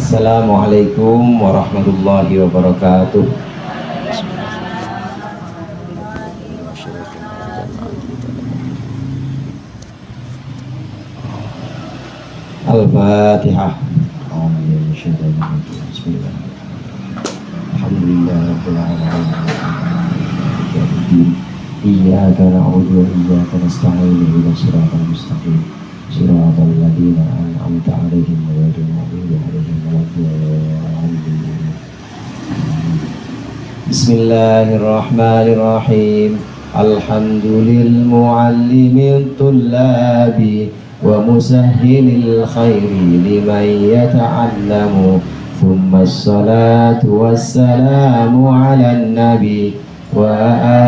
Assalamualaikum warahmatullahi wabarakatuh. Al-Fatihah. Alhamdulillahirrahmanirrahim. Iyyaka na'budu wa iyyaka nasta'in ihdinas siratal mustaqim siratal ladzina an'amta 'alaihim ghairil maghdubi 'alaihim waladdallin. Bismillahirrahmanirrahim. Alhamdulil mu'allimit tullabi wa musahhilil khairi liman yata'allamu. Thumma as-salatu was-salamu 'alan nabi wa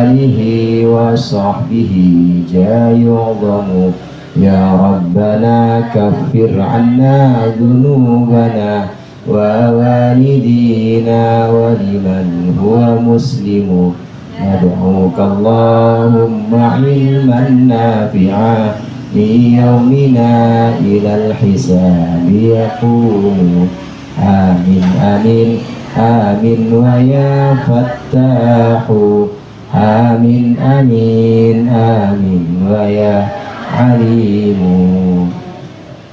alihi wa sahbihi jayu'zamu. Ya Rabbana kaffir 'anna dhunubana wa walidina wa liman huwa muslimu. Nad'uka Allahumma 'ilman nafi'a li yaumina ilal hisabi yaqumu. Amin amin amin wa ya fattahu. Amin amin amin wa ya alimu.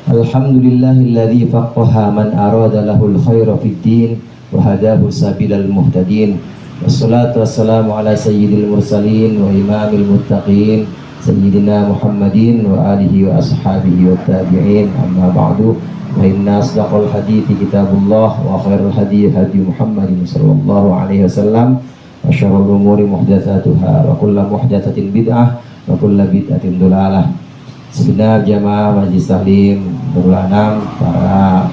Alhamdulillahilladzi faqaha man arada lahul khaira fid din wa hadahu sabilal muhtadin. Wassalatu wassalamu ala sayyidil mursalin wa imamil muttaqin sayyidina Muhammadin wa alihi wa ashabihi wa tabi'in. Amma ba'du. Wa inna asdaqal hadithi kitabullah wa khairul hadi hadi Muhammadin sallallahu alaihi wasallam wa syarrul umuri muhdatsatuha wa kullu muhdatsatin bid'ah wa kullu bid'atin dhalalah. Segenap jamaah Majelis Taklim Nurul Anam, para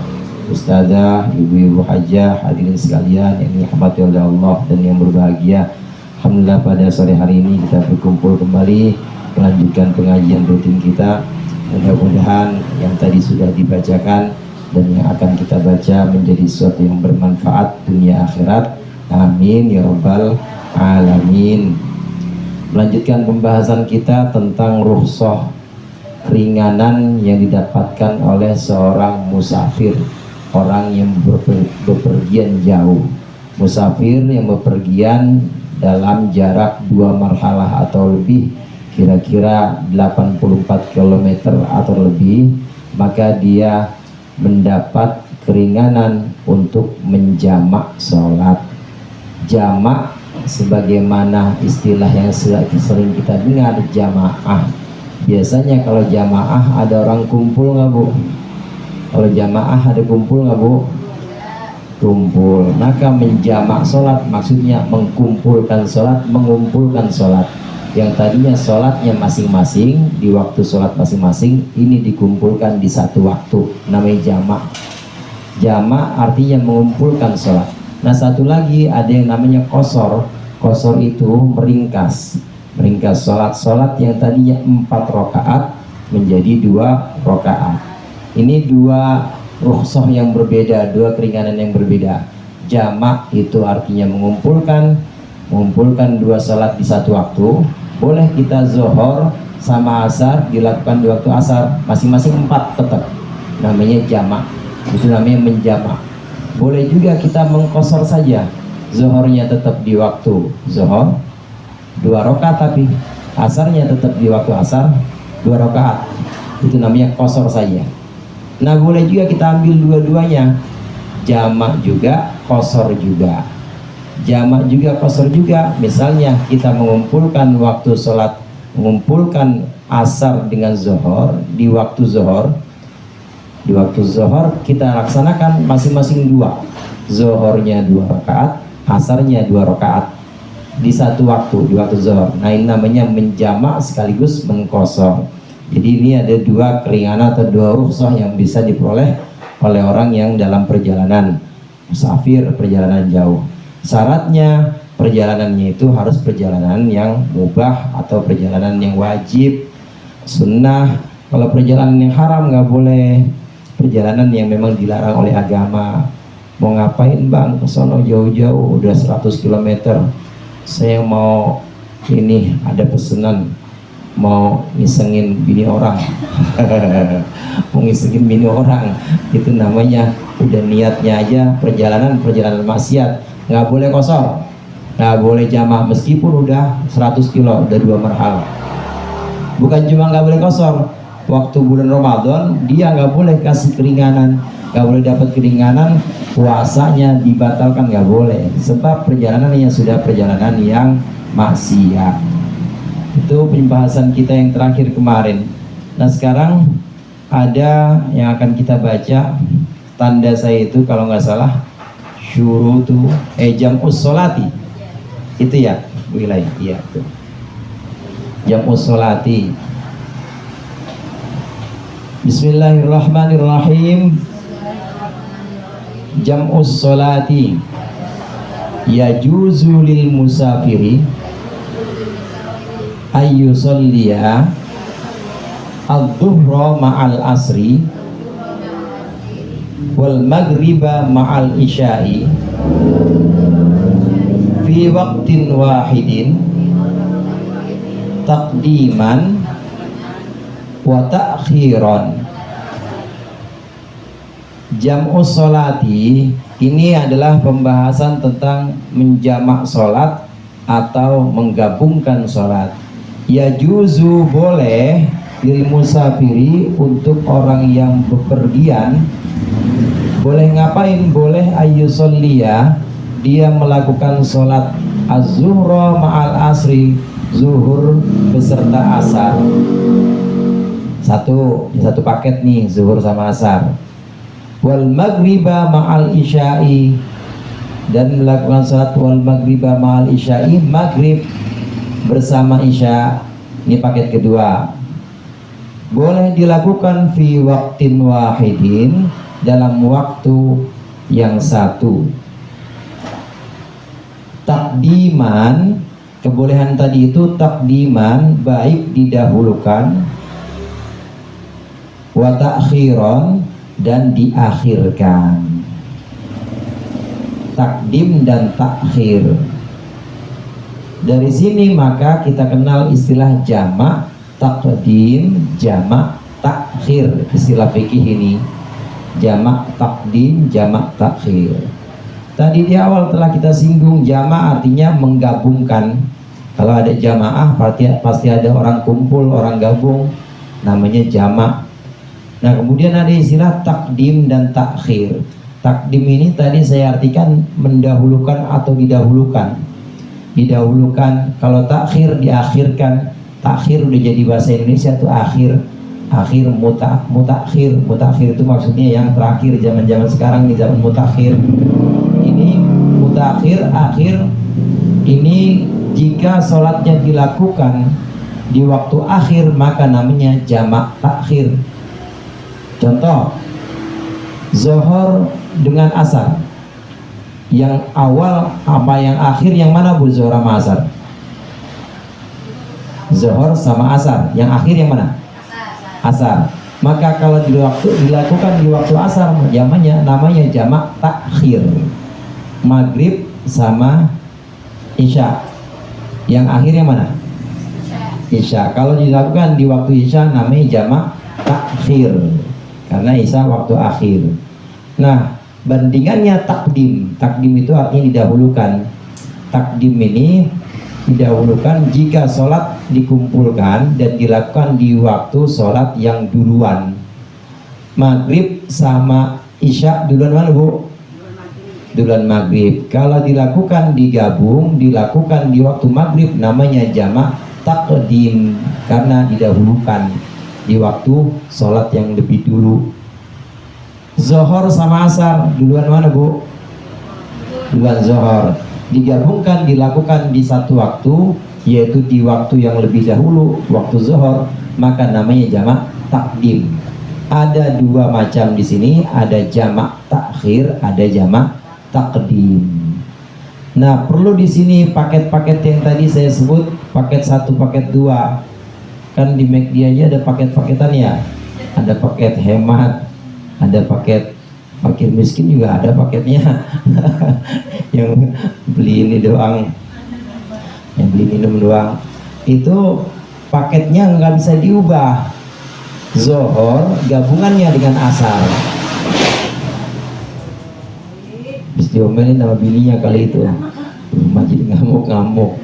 ustazah, ibu-ibu hajah, hadirin sekalian yang dirahmati oleh Allah dan yang berbahagia. Alhamdulillah pada sore hari ini kita berkumpul kembali melanjutkan pengajian rutin kita. Mudah-mudahan yang tadi sudah dibacakan dan yang akan kita baca menjadi sesuatu yang bermanfaat dunia akhirat. Amin ya rabbal alamin. Melanjutkan pembahasan kita tentang rukhsah, keringanan yang didapatkan oleh seorang musafir, orang yang bepergian jauh. Musafir yang bepergian dalam jarak 2 marhalah atau lebih, kira-kira 84 km atau lebih, maka dia mendapat keringanan untuk menjamak sholat. Jamak sebagaimana istilah yang sering kita dengar, jamaah. Biasanya kalau jamaah ada orang kumpul nggak bu? Kalau jamaah ada kumpul nggak bu? Kumpul. Maka menjamak sholat maksudnya mengkumpulkan sholat, mengumpulkan sholat. Yang tadinya sholatnya masing-masing di waktu sholat masing-masing, ini dikumpulkan di satu waktu, namanya jamak. Jamak artinya mengumpulkan sholat. Nah satu lagi ada yang namanya qasar. Qasar itu meringkas sholat yang tadinya 4 rakaat menjadi 2 rakaat. Ini 2 rukhsah yang berbeda, 2 keringanan yang berbeda. Jamak itu artinya mengumpulkan 2 salat di satu waktu. Boleh kita zuhur sama asar dilakukan di waktu asar, masing-masing 4 tetap, namanya jamak. Itu namanya menjamak. Boleh juga kita mengqasar saja, zuhurnya tetap di waktu zuhur 2 rakaat, tapi asarnya tetap di waktu asar 2 rakaat. Itu namanya qasar saja. Nah boleh juga kita ambil dua-duanya, jamak juga, qasar juga. Jamak juga, qasar juga. Misalnya kita mengumpulkan waktu sholat, mengumpulkan asar dengan zuhur di waktu zuhur. Di waktu zuhur kita laksanakan masing-masing 2. Zuhurnya 2 rakaat, asarnya 2 rakaat di satu waktu, di waktu zuhur. Nah ini namanya menjamak sekaligus mengqasar. Jadi ini ada 2 keringanan atau 2 rukhsah yang bisa diperoleh oleh orang yang dalam perjalanan musafir, perjalanan jauh. Syaratnya perjalanannya itu harus perjalanan yang mubah atau perjalanan yang wajib, sunnah. Kalau perjalanan yang haram nggak boleh. Perjalanan yang memang dilarang oleh agama. Mau ngapain bang? Ke sono jauh-jauh, udah 100 km. Saya mau ini ada pesanan, mau ngisengin bini orang. Mau ngisengin bini orang, itu namanya udah niatnya aja perjalanan maksiat, nggak boleh kosor, nggak boleh jamak meskipun udah 100 kilo, udah 2 marhal. Bukan cuma nggak boleh kosor, waktu bulan Ramadan dia nggak boleh kasih keringanan, nggak boleh dapat keringanan, puasanya dibatalkan, nggak boleh, sebab perjalanannya sudah perjalanan yang maksiat. Itu pembahasan kita yang terakhir kemarin. Nah sekarang ada yang akan kita baca, tanda saya itu kalau nggak salah syurutu jam'us sholati itu ya wilayah, iya tuh jam'us sholati. Bismillahirrahmanirrahim. Jam'us sholati yajuzu lil musafiri ayyusalliya al-dhuhra ma'al asri wal maghriba ma'al isya'i fi waqtin wahidin taqdiman wa ta'khiran. Jam'us sholati ini adalah pembahasan tentang menjamak sholat atau menggabungkan sholat. Yajuzu boleh lil musafiri untuk orang yang bepergian, boleh ngapain? Boleh ayyusolliya, dia melakukan sholat az-zuhra ma'al asri, zuhur beserta asar. Satu paket nih, zuhur sama asar. Wal maghriba ma'al isya'i, dan melakukan sholat wal maghriba ma'al isya'i, maghrib bersama isya. Ini paket kedua. Boleh dilakukan fi waqtin wahidin, dalam waktu yang satu. Takdiman, kebolehan tadi itu takdiman, baik didahulukan, wa ta'khiran, dan diakhirkan. Takdim dan takhir. Dari sini maka kita kenal istilah jamak takdim, jamak takhir. Istilah fikih ini jamak takdim, jamak takhir. Tadi di awal telah kita singgung, jamak artinya menggabungkan. Kalau ada jamaah pasti ada orang kumpul, orang gabung, namanya jamak. Nah kemudian ada istilah takdim dan takhir. Takdim ini tadi saya artikan mendahulukan atau didahulukan. Didahulukan, kalau takhir diakhirkan. Takhir udah jadi bahasa Indonesia tuh akhir. Akhir mutakhir. Mutakhir itu maksudnya yang terakhir, zaman-zaman sekarang di zaman mutakhir. Ini mutakhir, akhir. Ini jika sholatnya dilakukan di waktu akhir maka namanya jamak takhir. Contoh, zuhur dengan asar, yang awal apa yang akhir, yang mana bu? Zuhur sama asar. Zuhur sama asar, yang akhir yang mana? Asar. Maka kalau dilakukan di waktu asar, namanya jamak takhir. Maghrib sama isya, yang akhir yang mana? Isya. Kalau dilakukan di waktu isya namanya jamak takhir, karena isya waktu akhir. Nah bandingannya takdim. Takdim itu artinya didahulukan. Takdim ini didahulukan jika sholat dikumpulkan dan dilakukan di waktu sholat yang duluan. Maghrib sama isya duluan mana bu? Duluan maghrib. Kalau dilakukan digabung, dilakukan di waktu maghrib, namanya jamak takdim, karena didahulukan di waktu sholat yang lebih dulu. Zuhur sama asar duluan mana bu? Duluan zuhur. Digabungkan, dilakukan di satu waktu, yaitu di waktu yang lebih dahulu, waktu zuhur, maka namanya jamak takdim. Ada dua macam di sini, ada jamak takhir, ada jamak takdim. Nah perlu di sini paket-paket yang tadi saya sebut, paket 1, paket 2. Kan di McD aja ada paket-paketan ya. Ada paket hemat, ada paket fakir miskin juga ada paketnya. Yang beli ini doang, yang beli minum doang, itu paketnya nggak bisa diubah. Zuhur gabungannya dengan asar, diomelin sama bininya kali itu, masih ngamuk-ngamuk.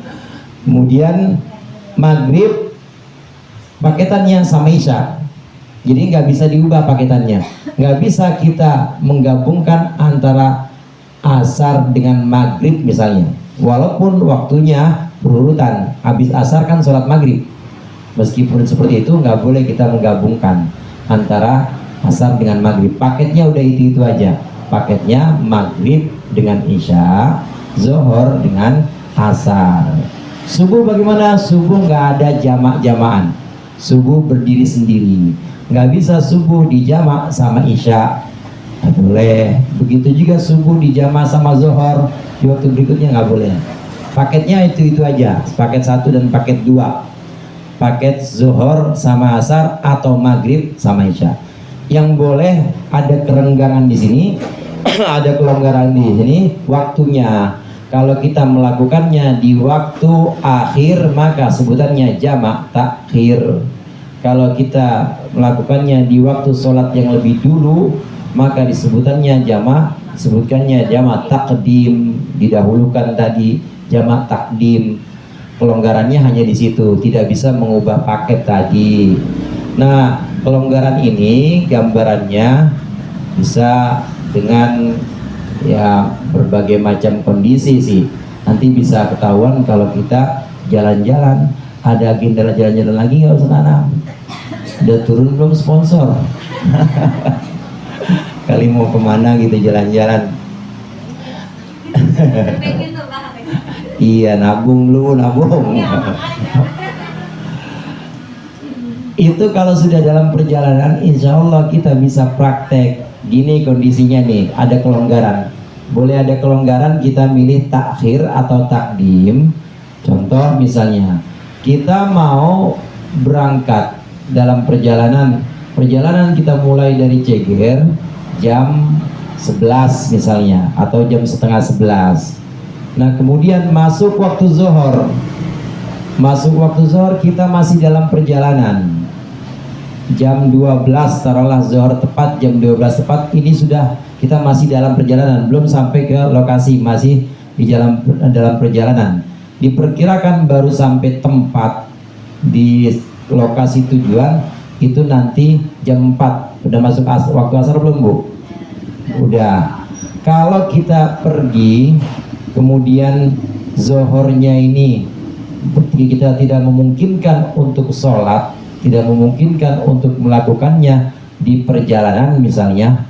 Kemudian maghrib paketannya sama isya, jadi nggak bisa diubah paketannya. Nggak bisa kita menggabungkan antara asar dengan maghrib misalnya, walaupun waktunya berurutan. Habis asar kan sholat maghrib, meskipun seperti itu nggak boleh kita menggabungkan antara asar dengan maghrib. Paketnya udah itu aja, paketnya maghrib dengan isya, zuhur dengan asar. Subuh bagaimana? Subuh nggak ada jamak-jamakan, subuh berdiri sendiri. Nggak bisa subuh dijamak sama isya, nggak boleh. Begitu juga subuh dijamak sama zuhur di waktu berikutnya, nggak boleh. Paketnya itu aja, paket 1 dan paket 2, paket zuhur sama asar atau maghrib sama isya. Yang boleh ada kerenggangan di sini, ada kelonggaran di sini waktunya. Kalau kita melakukannya di waktu akhir maka sebutannya jamak takhir. Kalau kita melakukannya di waktu sholat yang lebih dulu maka disebutkannya jamak takdim, didahulukan tadi jamak takdim. Kelonggarannya hanya di situ, tidak bisa mengubah paket tadi. Nah, kelonggaran ini gambarannya bisa dengan ya berbagai macam kondisi sih. Nanti bisa ketahuan kalau kita jalan-jalan, ada agenda jalan-jalan lagi nggak usah tanam. Udah turun belum sponsor? Kali mau kemana gitu jalan-jalan? Iya, nabung lu, nabung. Itu kalau sudah dalam perjalanan, insya Allah kita bisa praktek. Gini kondisinya nih, ada kelonggaran. Boleh ada kelonggaran, kita milih takhir atau takdim. Contoh misalnya, kita mau berangkat dalam perjalanan kita mulai dari Ceger jam 11 misalnya, atau jam setengah 11. Nah kemudian masuk waktu zuhur, kita masih dalam perjalanan. Jam 12 taruhlah zuhur tepat, jam 12 tepat, ini sudah kita masih dalam perjalanan, belum sampai ke lokasi, masih di dalam perjalanan. Diperkirakan baru sampai tempat di lokasi tujuan itu nanti jam 4. Udah masuk waktu asar belum Bu? Udah. Kalau kita pergi kemudian zuhurnya ini kita tidak memungkinkan untuk sholat, tidak memungkinkan untuk melakukannya di perjalanan misalnya,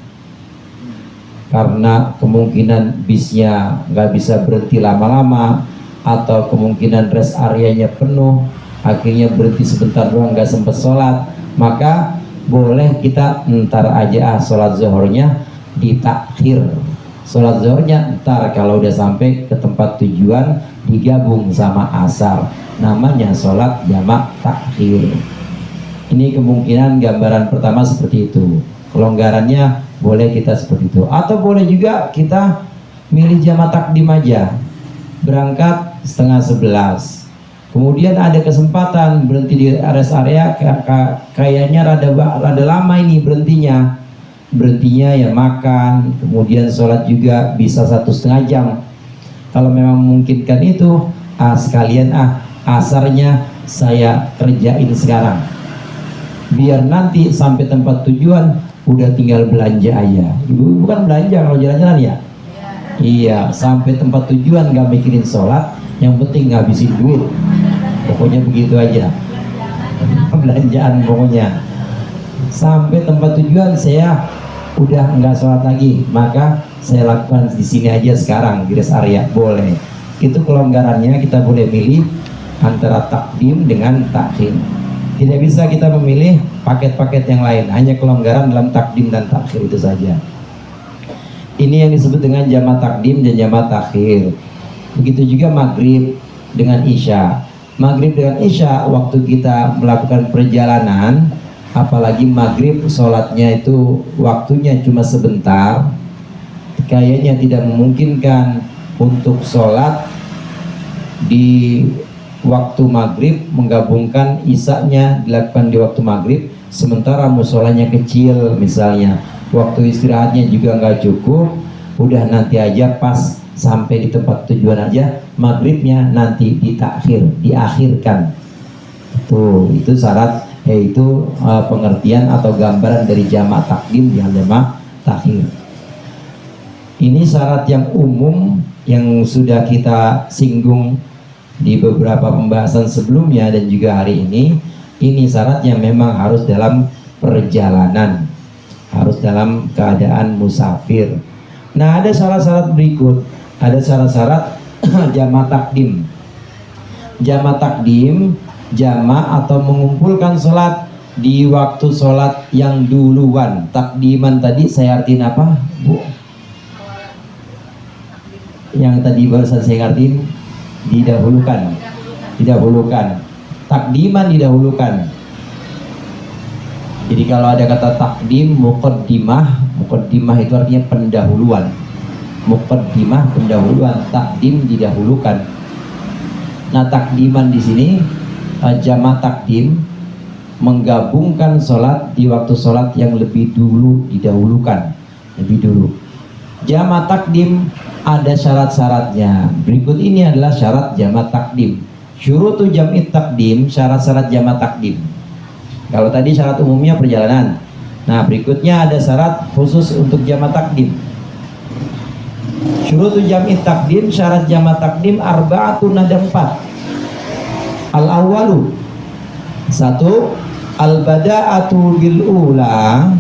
karena kemungkinan bisnya nggak bisa berhenti lama-lama, atau kemungkinan rest areanya penuh, akhirnya berhenti sebentar doang nggak sempat sholat, maka boleh kita ntar aja sholat zuhurnya ditakhir. Sholat zuhurnya ntar kalau udah sampai ke tempat tujuan digabung sama asar, namanya sholat jamak takhir. Ini kemungkinan gambaran pertama seperti itu. Kelonggarannya boleh kita seperti itu, atau boleh juga kita milih jamak takdim aja, berangkat setengah 11. Kemudian ada kesempatan berhenti di rest area, kayaknya rada lama ini berhentinya ya makan, kemudian sholat juga bisa 1,5 jam. Kalau memang memungkinkan itu, sekalian asarnya saya kerjain sekarang, biar nanti sampai tempat tujuan udah tinggal belanja aja. Ibu bukan belanja kalau jalan-jalan ya? Iya, sampai tempat tujuan nggak mikirin sholat, yang penting ngabisin duit. Pokoknya begitu aja. Belanjaan pokoknya. Sampai tempat tujuan saya udah nggak sholat lagi, maka saya lakukan di sini aja sekarang di rest area, boleh. Itu kelonggarannya, kita boleh milih antara takdim dengan takhir. Tidak bisa kita memilih paket-paket yang lain, hanya kelonggaran dalam takdim dan takhir itu saja. Ini yang disebut dengan jamak takdim dan jamak takhir. Begitu juga maghrib dengan isya. Maghrib dengan isya, waktu kita melakukan perjalanan, apalagi maghrib sholatnya itu waktunya cuma sebentar, kayaknya tidak memungkinkan untuk sholat di waktu maghrib, menggabungkan isya-nya dilakukan di waktu maghrib, sementara musolanya kecil misalnya, waktu istirahatnya juga nggak cukup, udah nanti aja pas sampai di tempat tujuan aja, maghribnya nanti diakhirkan. Itu syarat, yaitu pengertian atau gambaran dari jamak takdim dengan jamak takhir. Ini syarat yang umum yang sudah kita singgung di beberapa pembahasan sebelumnya dan juga hari ini. Ini syarat yang memang harus dalam perjalanan, harus dalam keadaan musafir. Nah, ada syarat-syarat berikut. Ada syarat-syarat jamak takdim. Jamak takdim, jamak atau mengumpulkan sholat di waktu sholat yang duluan. Takdiman tadi saya artiin apa, Bu? Yang tadi barusan saya artiin didahulukan. Didahulukan. Takdiman didahulukan. Jadi kalau ada kata takdim, muqaddimah itu artinya pendahuluan. Muqaddimah pendahuluan, takdim didahulukan. Nah, takdiman di sini jamak takdim menggabungkan sholat di waktu sholat yang lebih dulu didahulukan, lebih dulu. Jamak takdim ada syarat-syaratnya. Berikut ini adalah syarat jamak takdim. Syurutu jam'i takdim, syarat-syarat jamak takdim. Kalau tadi syarat umumnya perjalanan. Nah, berikutnya ada syarat khusus untuk jamak takdim. Syurutu jam'i takdim, syarat jamak takdim arba'atun, ada 4. Al-awwalu, 1, al-bada'atu bil ula,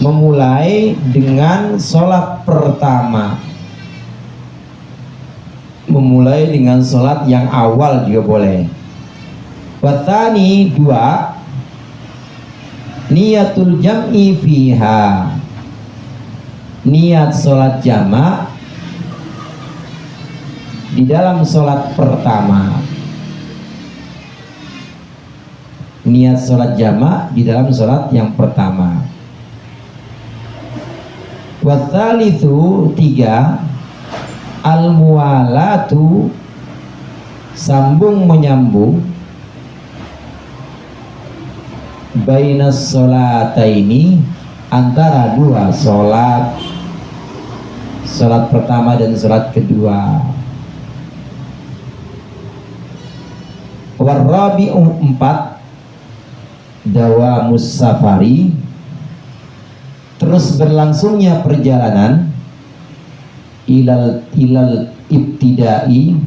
memulai dengan sholat pertama. Memulai dengan sholat yang awal juga boleh. Wathani, 2, niyatul jam'i fiha, niat sholat jamak di dalam sholat pertama. Niat sholat jamak di dalam sholat yang pertama. Wathalithu, 3, al-muwalatu, sambung menyambung, bainas sholataini, antara 2 sholat, sholat pertama dan sholat kedua. Warrabi'u, 4, dawamus safari, terus berlangsungnya perjalanan, ilal ibtidai,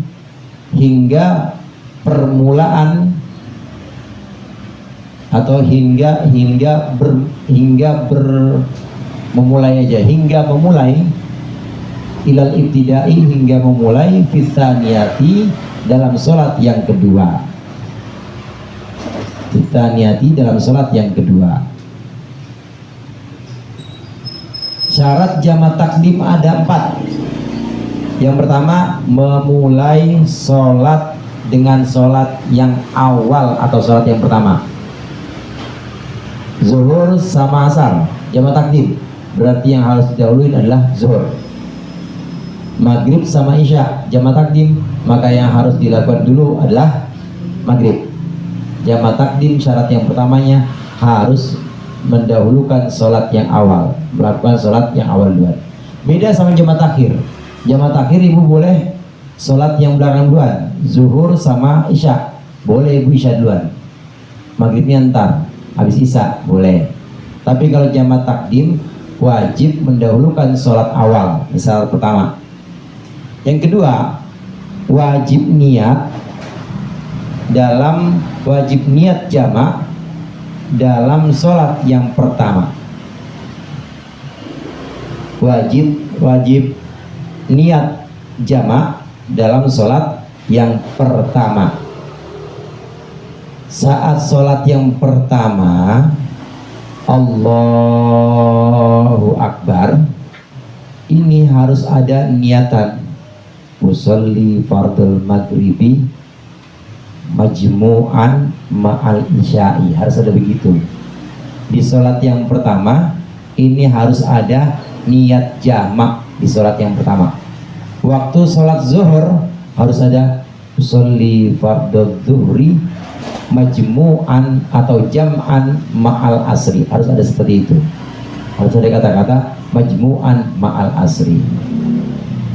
hingga permulaan atau hingga memulai aja, hingga memulai, ilal ibtidai, hingga memulai, fitaniyati, dalam sholat yang kedua. Kita niati dalam sholat yang kedua. Syarat jamak takdim ada 4. Yang pertama, memulai sholat dengan sholat yang awal atau sholat yang pertama. Zuhur sama asar, jamak takdim, berarti yang harus didahului adalah zuhur. Maghrib sama isya, jamak takdim, maka yang harus dilakukan dulu adalah maghrib. Jamak takdim syarat yang pertamanya harus mendahulukan sholat yang awal, melakukan sholat yang awal duluan. Beda sama jamak takhir. Jamak takhir ibu boleh sholat yang belakang duluan, zuhur sama isya, boleh ibu isya duluan, maghribnya ntar, habis isya boleh. Tapi kalau jamak takdim wajib mendahulukan sholat awal, misal pertama. Yang kedua, wajib niat jamak dalam sholat yang pertama. Wajib niat jamak dalam sholat yang pertama. Saat sholat yang pertama, Allahu Akbar, ini harus ada niatan usolli fardul maghribi majmu'an ma'al isya'i, harus ada begitu. Di sholat yang pertama ini harus ada niat jamak di sholat yang pertama. Waktu sholat zuhur harus ada usolli fardul zuhri majmu'an atau jam'an ma'al asri, harus ada seperti itu. Harus ada kata-kata majmu'an ma'al asri.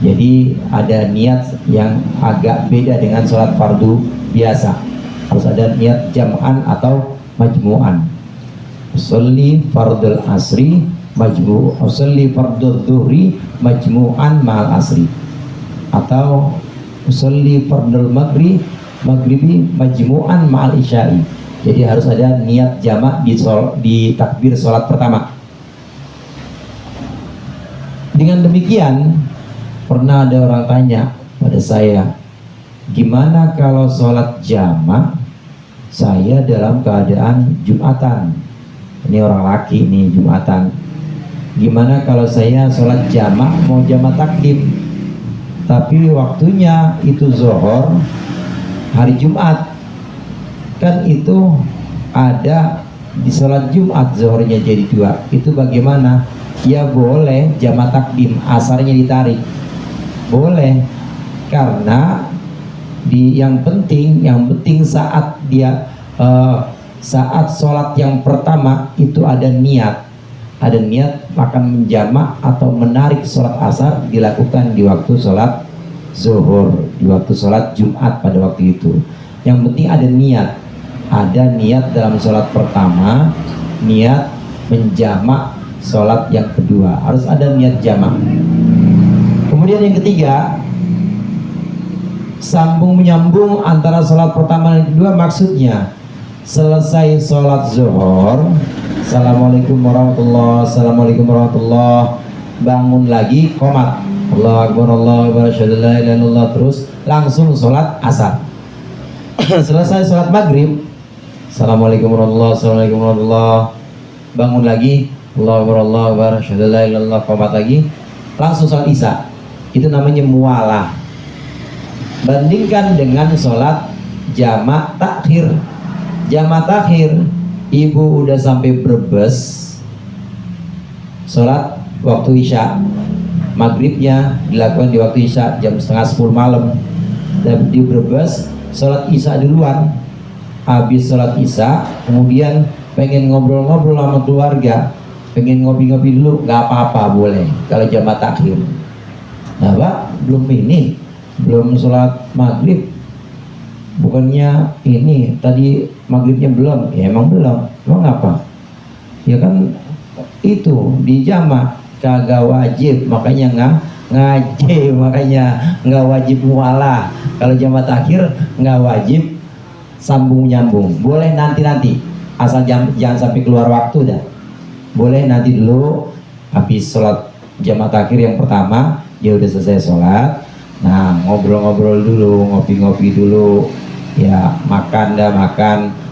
Jadi ada niat yang agak beda dengan sholat fardu biasa. Harus ada niat jam'an atau majmu'an. Usolli fardul asri usolli fardul dhuhri majmu'an ma'al asri, atau usolli fardul maghribi majmu'an ma'al isya'i. Jadi harus ada niat jamak di takbir sholat pertama. Dengan demikian, pernah ada orang tanya pada saya, gimana kalau sholat jamak saya dalam keadaan Jumatan? Ini orang laki nih, Jumatan. Gimana kalau saya sholat jamak mau jamak takdim, tapi waktunya itu zuhur hari Jumat? Kan itu ada di sholat Jumat zuhurnya jadi 2. Itu bagaimana? Ya boleh jamak takdim, asarnya ditarik. Boleh, karena yang penting saat dia saat sholat yang pertama itu ada niat akan menjamak atau menarik sholat asar dilakukan di waktu sholat zuhur, di waktu sholat Jumat pada waktu itu. Yang penting ada niat dalam sholat pertama, niat menjamak sholat yang kedua, harus ada niat jamak. Kemudian yang ketiga, sambung menyambung antara sholat pertama dan kedua, maksudnya selesai sholat zuhur, assalamualaikum warahmatullah, assalamualaikum warahmatullah, bangun lagi, qomat, Allahu akbar, Allahu akbar, asyhadu an la ilaha illallah, terus langsung sholat asar. Selesai sholat maghrib, assalamualaikum warahmatullah, assalamualaikum warahmatullah, bangun lagi, Allahu akbar, Allahu akbar, asyhadu an la ilaha illallah, qomat lagi, langsung sholat isya. Itu namanya muwalah. Bandingkan dengan sholat jamak takhir. Jamak takhir, ibu udah sampai Brebes, sholat waktu isya, maghribnya dilakukan di waktu isya jam 9:30 malam, dan di Brebes sholat isya duluan. Habis sholat isya, kemudian pengen ngobrol-ngobrol sama keluarga, pengen ngopi-ngopi dulu, nggak apa-apa, boleh kalau jamak takhir. Nah Pak, belum sholat maghrib, bukannya ini tadi maghribnya belum? Ya emang belum. Emang apa? Ya kan itu di jamak kagak wajib, makanya ngaji, makanya nggak wajib mualah. Kalau jamak takhir nggak wajib sambung nyambung, boleh nanti asal jangan sampai keluar waktu dah. Boleh nanti dulu habis sholat jamak takhir yang pertama, dia udah selesai sholat, nah ngobrol-ngobrol dulu, ngopi-ngopi dulu, ya makan,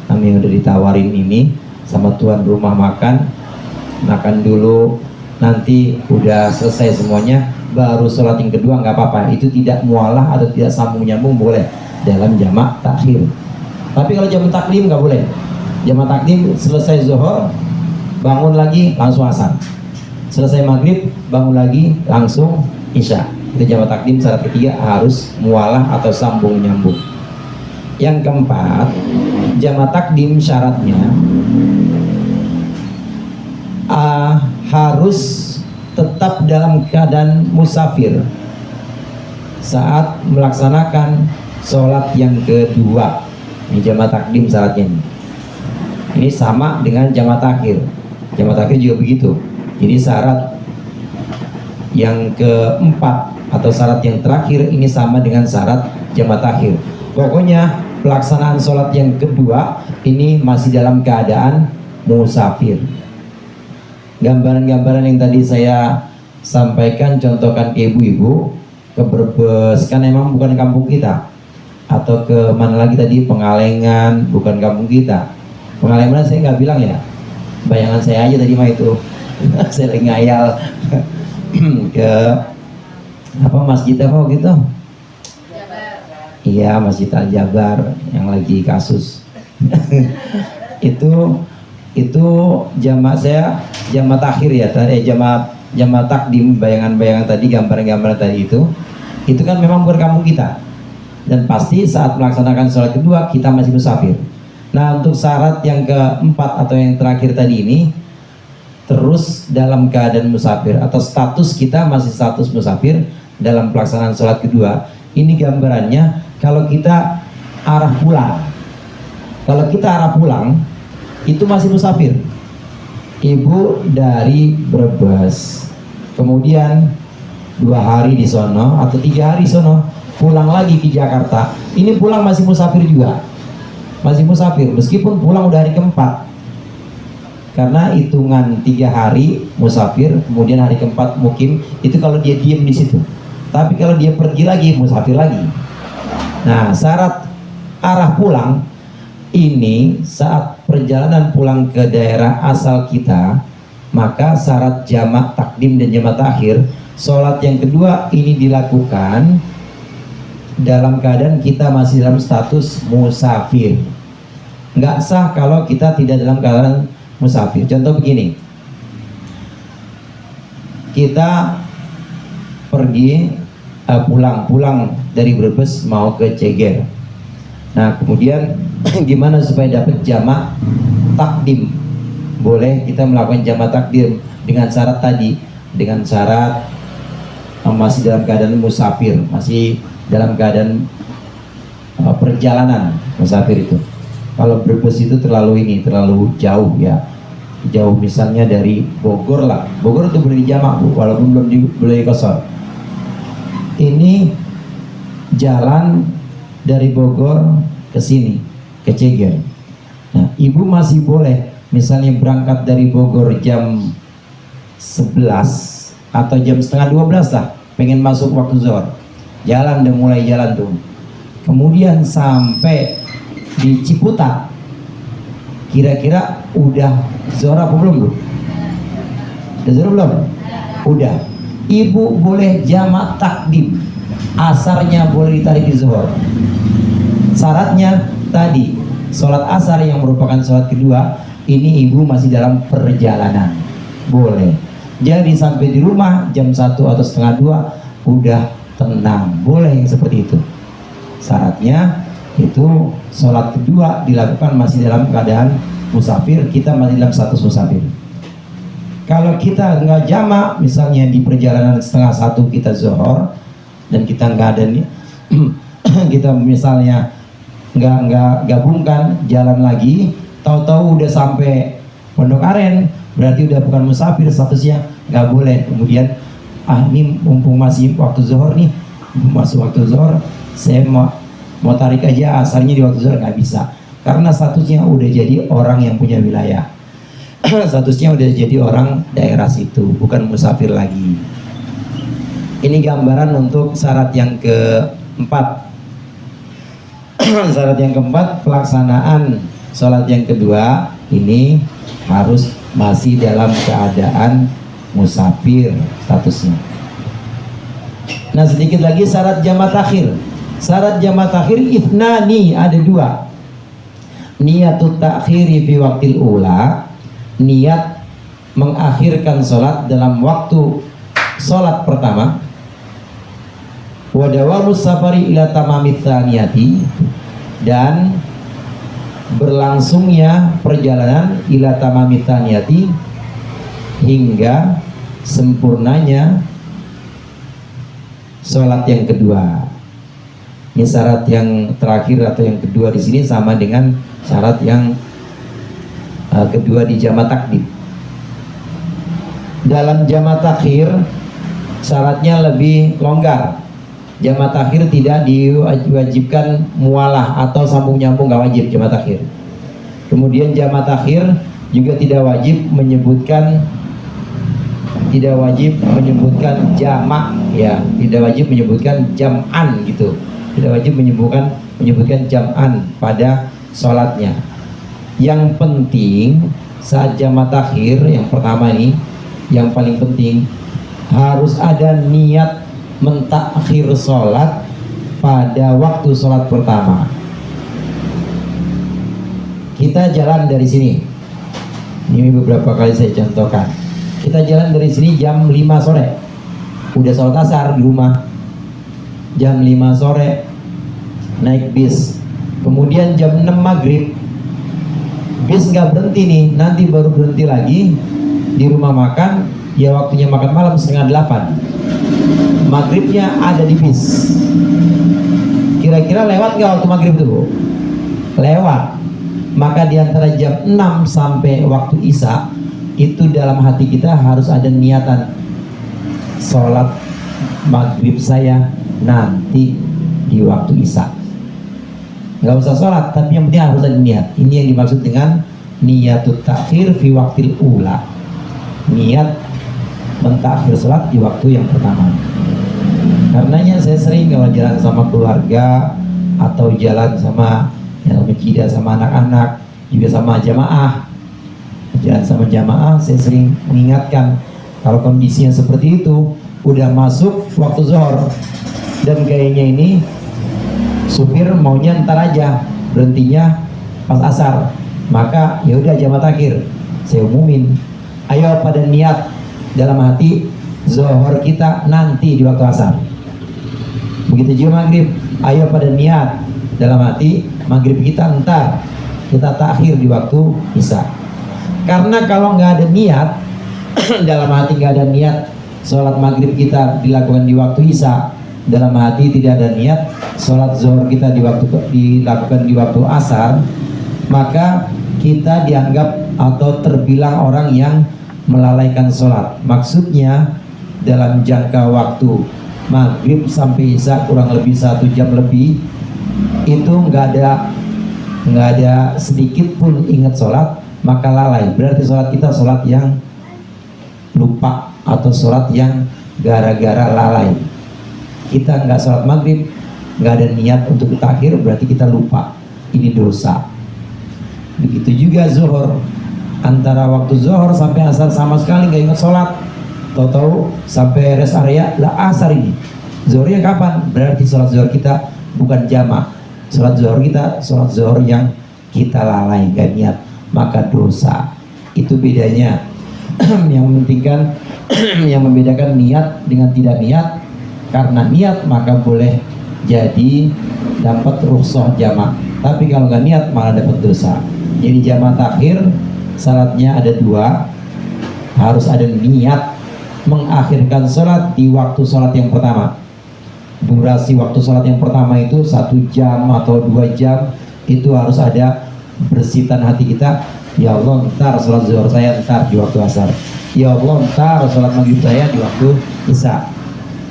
namanya udah ditawarin ini sama tuan rumah, makan dulu, nanti udah selesai semuanya baru sholat yang kedua, nggak apa-apa. Itu tidak mualah atau tidak sambung nyambung, boleh dalam jamak takhir. Tapi kalau jamak takdim nggak boleh. Jamak takdim selesai zuhur bangun lagi langsung asar, selesai maghrib bangun lagi langsung isya. Itu jamak takdim. Syarat ketiga harus mualah atau sambung nyambung. Yang keempat, jamak takdim syaratnya harus tetap dalam keadaan musafir saat melaksanakan sholat yang kedua. Ini jamak takdim syaratnya. Ini sama dengan jamak takhir. Jamak takhir juga begitu. Jadi syarat yang keempat atau syarat yang terakhir ini sama dengan syarat jamak takhir. Pokoknya pelaksanaan sholat yang kedua ini masih dalam keadaan musafir. Gambaran-gambaran yang tadi saya sampaikan, contohkan ke ibu-ibu, ke Brebes, kan emang bukan kampung kita. Atau ke mana lagi tadi, Pengalengan, bukan kampung kita. Pengalengan saya nggak bilang ya, bayangan saya aja tadi mah itu. Saya lagi ngayal ke apa masjid apa gitu. Iya, Masjid Al-Jabar yang lagi kasus. itu jamak saya jamak takhir ya, jamak takdim, bayangan-bayangan tadi, gambaran-gambaran tadi itu kan memang bukan kampung kita, dan pasti saat melaksanakan sholat kedua kita masih musafir. Nah, untuk syarat yang keempat atau yang terakhir tadi ini terus dalam keadaan musafir atau status kita masih status musafir dalam pelaksanaan sholat kedua. Ini gambarannya kalau kita arah pulang. Kalau kita arah pulang itu masih musafir. Ibu dari Brebes, kemudian 2 hari di sono atau 3 hari di sono, pulang lagi ke Jakarta. Ini pulang masih musafir juga, masih musafir meskipun pulang udah hari keempat, karena hitungan 3 hari musafir, kemudian hari keempat mukim. Itu kalau dia diem di situ. Tapi kalau dia pergi lagi, musafir lagi. Nah, syarat arah pulang ini saat perjalanan pulang ke daerah asal kita, maka syarat jamak takdim dan jamak takhir sholat yang kedua ini dilakukan dalam keadaan kita masih dalam status musafir. Nggak sah kalau kita tidak dalam keadaan musafir. Contoh begini, kita pergi pulang dari Brebes mau ke Ceger. Nah, kemudian gimana supaya dapat jamak takdim? Boleh kita melakukan jamak takdim dengan syarat tadi, dengan syarat masih dalam keadaan musafir, masih dalam keadaan perjalanan musafir itu. Kalau Brebes itu terlalu jauh ya, jauh misalnya dari Bogor lah. Bogor itu boleh dijamak walaupun belum boleh kosor. Ini jalan dari Bogor ke sini, ke Ceger. Nah, ibu masih boleh misalnya berangkat dari Bogor jam 11 atau jam setengah 12 lah, pengen masuk waktu zuhur. Jalan udah mulai jalan tuh. Kemudian sampai di Ciputat, kira-kira udah zuhur apa belum bu? Udah zuhur belum? Udah. Ibu boleh jamak takdim, asarnya boleh ditarik di zuhur. Syaratnya tadi sholat asar yang merupakan sholat kedua, ini ibu masih dalam perjalanan, boleh. Jadi sampai di rumah jam 1 atau setengah 2 udah tenang, boleh yang seperti itu. Syaratnya itu sholat kedua dilakukan masih dalam keadaan musafir, kita masih dalam status musafir. Kalau kita nggak jamak, misalnya di perjalanan setengah 1 kita zuhur dan kita nggak ada nih, kita misalnya nggak gabungkan, jalan lagi, tahu-tahu udah sampai Pondok Aren, berarti udah bukan musafir statusnya, nggak boleh. Kemudian ini mumpung masih waktu zuhur nih, masuk waktu zuhur, saya mau tarik aja asalnya di waktu zuhur, nggak bisa, karena statusnya udah jadi orang yang punya wilayah. Statusnya udah jadi orang daerah situ, bukan musafir lagi. Ini gambaran untuk syarat yang keempat. Syarat yang keempat, pelaksanaan sholat yang kedua ini harus masih dalam keadaan musafir statusnya. Nah, sedikit lagi syarat jamak takhir. Syarat jamak takhir ithnani, ada 2. Niyatut takhiri fi waqtil ula, niat mengakhirkan sholat dalam waktu sholat pertama. Wa dawamus safari ila tamamit tsaniyati, dan berlangsungnya perjalanan ila tamamit tsaniyati, hingga sempurnanya sholat yang kedua. Ini syarat yang terakhir atau yang kedua di sini sama dengan syarat yang kedua di jamak takdim. Dalam jamak takhir syaratnya lebih longgar. Jamak takhir tidak diwajibkan mualah atau sambung nyambung, nggak wajib jamak takhir. Kemudian jamak takhir juga tidak wajib menyebutkan jamak, ya, tidak wajib menyebutkan jam'an gitu, tidak wajib menyebutkan jam'an pada sholatnya. Yang penting saat jamak takhir yang pertama ini, yang paling penting harus ada niat mentakhir sholat pada waktu sholat pertama. Kita jalan dari sini, ini beberapa kali saya contohkan. Kita jalan dari sini jam 5 sore, udah sholat asar di rumah. Jam 5 sore naik bis, kemudian jam 6 maghrib bis nggak berhenti nih, nanti baru berhenti lagi di rumah makan, ya waktunya makan malam 7:30, maghribnya ada di bis. Kira-kira lewat nggak waktu maghrib itu, Bu? Lewat. Maka di antara jam 6 sampai waktu isya itu dalam hati kita harus ada niatan, sholat maghrib saya nanti di waktu isya. Nggak usah sholat, tapi yang penting harus ada niat. Ini yang dimaksud dengan niyatut takhir fi waktil ula, niat mentakhir sholat di waktu yang pertama. Karenanya saya sering kalau jalan sama keluarga atau jalan sama masjid sama anak-anak, juga sama jamaah, jalan sama jamaah, saya sering mengingatkan kalau kondisinya seperti itu, udah masuk waktu zuhur dan kayaknya ini supir maunya ntar aja, berhentinya pas asar, maka ya udah jamaah takhir. Saya umumin, ayo pada niat dalam hati zuhur kita nanti di waktu asar. Begitu juga maghrib, ayo pada niat dalam hati maghrib kita ntar kita takhir di waktu isya. Karena kalau nggak ada niat dalam hati, nggak ada niat sholat maghrib kita dilakukan di waktu isya, dalam hati tidak ada niat sholat zuhur kita dilakukan di waktu asar, maka kita dianggap atau terbilang orang yang melalaikan sholat. Maksudnya dalam jangka waktu maghrib sampai isya kurang lebih 1 jam lebih, itu nggak ada sedikit pun ingat sholat, maka lalai. Berarti sholat kita sholat yang lupa atau sholat yang gara-gara lalai. Kita nggak sholat maghrib, nggak ada niat untuk takhir, berarti kita lupa. Ini dosa. Begitu juga zuhur, antara waktu zuhur sampai asar sama sekali nggak ingat sholat. Tahu-tahu sampai rest area lah asar ini. Zuhurnya kapan? Berarti sholat zuhur kita bukan jamak. Sholat zuhur kita sholat zuhur yang kita lalai, gak niat, maka dosa. Itu bedanya. Yang mementingkan yang membedakan niat dengan tidak niat. Karena niat maka boleh jadi dapat rukhsah jamak, tapi kalau nggak niat malah dapat dosa. Jadi jamak takhir syaratnya ada 2, harus ada niat mengakhirkan sholat di waktu sholat yang pertama. Durasi waktu sholat yang pertama itu 1 jam atau 2 jam, itu harus ada bersitan hati kita. Ya Allah, ntar sholat zuhur saya ntar di waktu asar. Ya Allah, ntar sholat maghrib saya di waktu isya.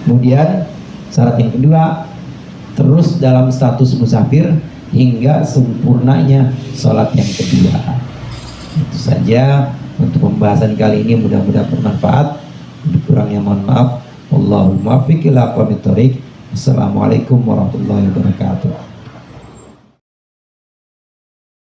Kemudian syarat yang kedua, terus dalam status musafir hingga sempurnanya sholat yang kedua. Itu saja untuk pembahasan kali ini, mudah-mudahan bermanfaat. Kurangnya mohon maaf. Wallahul muwaffiq ila aqwamit thoriq. Assalamualaikum warahmatullahi wabarakatuh.